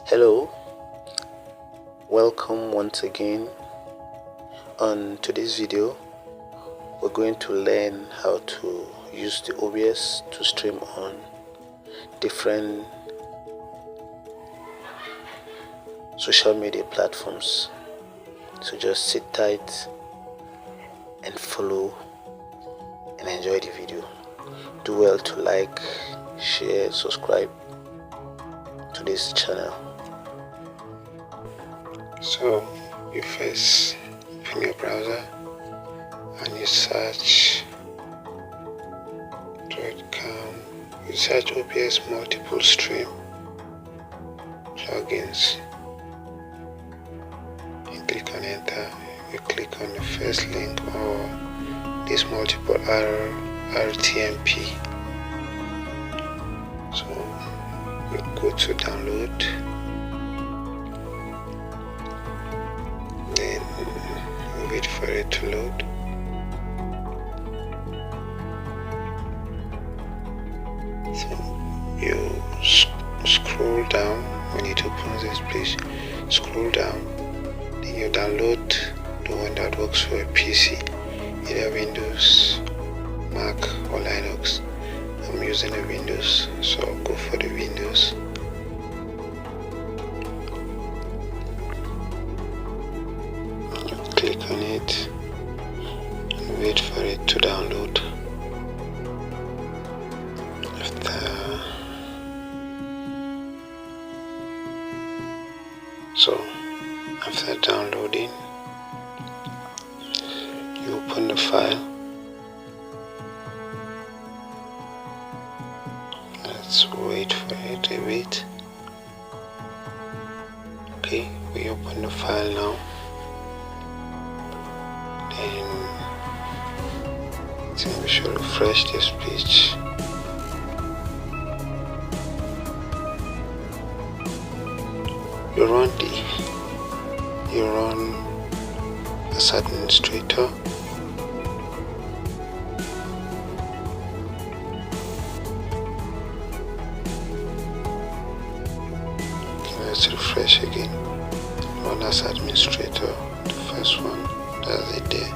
Hello, welcome once again. On today's video, we're going to learn how to use the OBS to stream on different social media platforms. So just sit tight and follow and enjoy the video. Do well to like, share, subscribe to this channel. So you first open your browser and you search you search OBS multiple stream plugins. You click on enter, you click on the first link or this multiple RTMP. So you go to download, then wait for it to load. So you scroll down. When it opens this page, scroll down, then you download the one that works for a PC, either Windows, Mac or Linux. I'm using a Windows, so I'll go for the Windows. You click on it and wait for it to download. After downloading, you open the file. Let's wait for it a bit. Okay, we open the file now. Then I think we should refresh this page. You run as administrator. Okay, let's refresh again. Run as administrator, the first one, that's it there.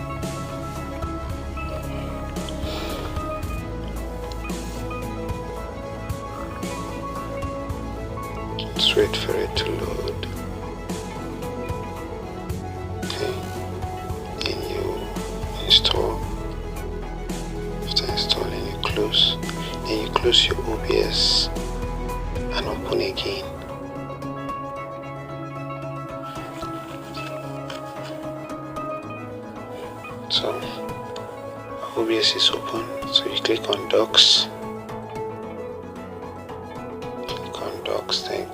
Let's wait for it to load. Install. After installing, you close. Then you close your OBS and open again. So OBS is open. So you click on Docs. Click on Docs, then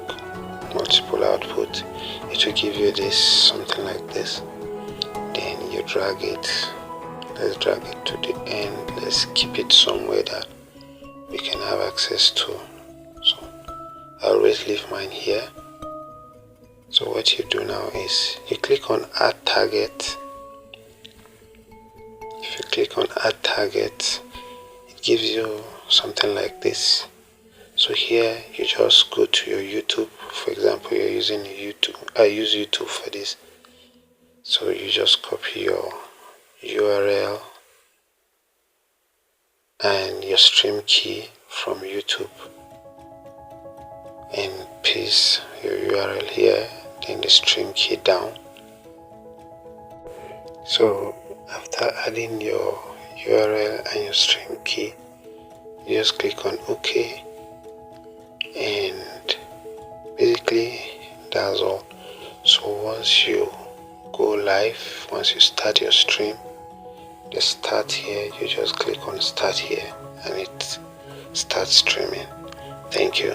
multiple output. It will give you this, something like this. Then you drag it. Let's drag it to the end. Let's keep it somewhere that we can have access to. So I always leave mine here. So what you do now is you click on add target. If you click on add target, it gives you something like this. So here you just go to your YouTube. For example, you're using YouTube. I use YouTube for this. So you just copy your URL and your stream key from YouTube and paste your URL here, then the stream key down. So after adding your URL and your stream key, you just click on OK, and basically that's all. So once you go live, once you start your stream, the start here, you just click on start here and it starts streaming. Thank you.